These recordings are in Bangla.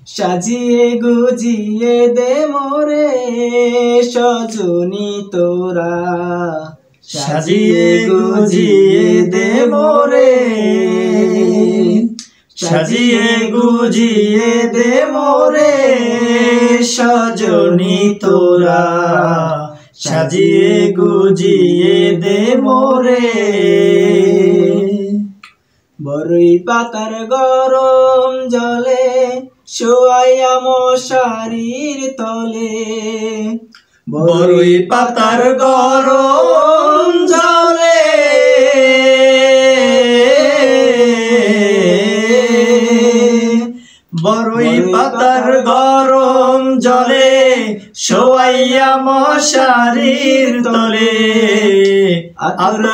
সাজিয়ে গুজিয়ে দে মোরে সজনী তোরা, সাজিয়ে গুজিয়ে দে মোরে, সাজিয়ে গুজিয়ে দে মোরে সজনী তোরা, সাজিয়ে গুজিয়ে দে মোরে। বরই পাতার গরম জলে শোয়াইয়া মশারির তলে, বরই পাতার গরম জলে, বরই পাতার গরম জলে শোয়াইয়া মশারির তলে। আতর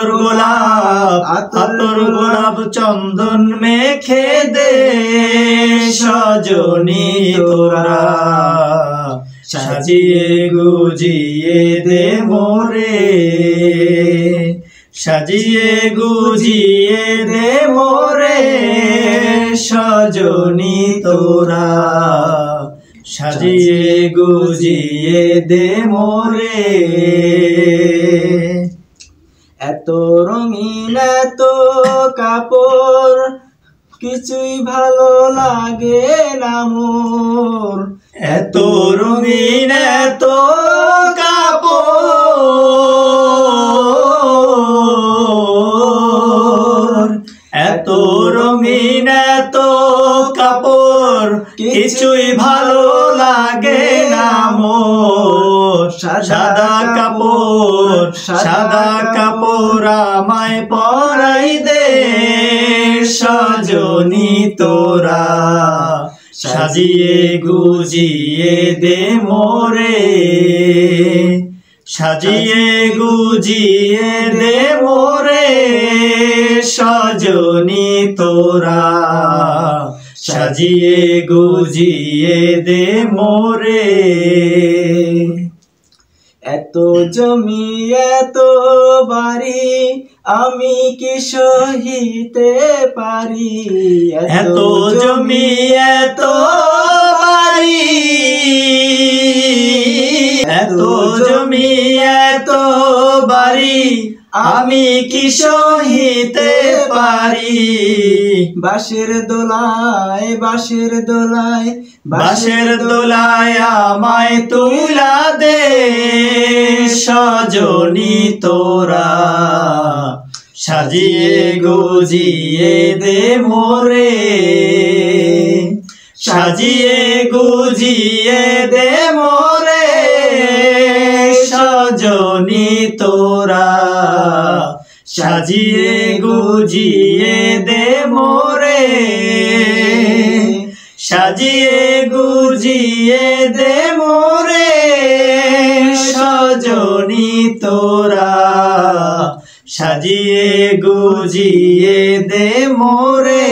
গোলাপ চন্দন মেখে দে সজনী তোরা, সাজিয়ে গুজিয়ে দে মোরে, সাজিয়ে গুজিয়ে দে মোরে সজনী তোরা, সাজিয়ে গুজিয়ে দে মোরে। এত রঙিন এত কাপড় কিছুই ভালো লাগে না মোর, এত রঙিন এত কাপড়, এত রঙিন এত কাপড় কিছুই ভালো লাগে না মোর। সাদা কাপড় আমায় পরাই দে সজনী তোরা, সাজিয়ে গুজিয়ে দে মোরে, সাজিয়ে গুজিয়ে দে মোরে সজনী তোরা, সাজিয়ে গুজিয়ে দে মোরে। এত জমি এত বাড়ি আমি কি সহিতে পারি, এত জমি এত বাড়ি, এত জমি এত বাড়ি আমি কি সহিতে পারি। বাঁশের দোলায় বাঁশের দোলায় বাঁশের দোলায় আমায় তুলা দে সজনী তোরা, সাজিয়ে গুজিয়ে দে মোরে, সাজিয়ে গুজিয়ে দে মোরে সজনী তোরা, সাজিয়ে গুজিয়ে দে মোরে, সাজিয়ে গুজিয়ে দে মোরে সজনী তোরা, সাজিয়ে গুজিয়ে দে মোরে।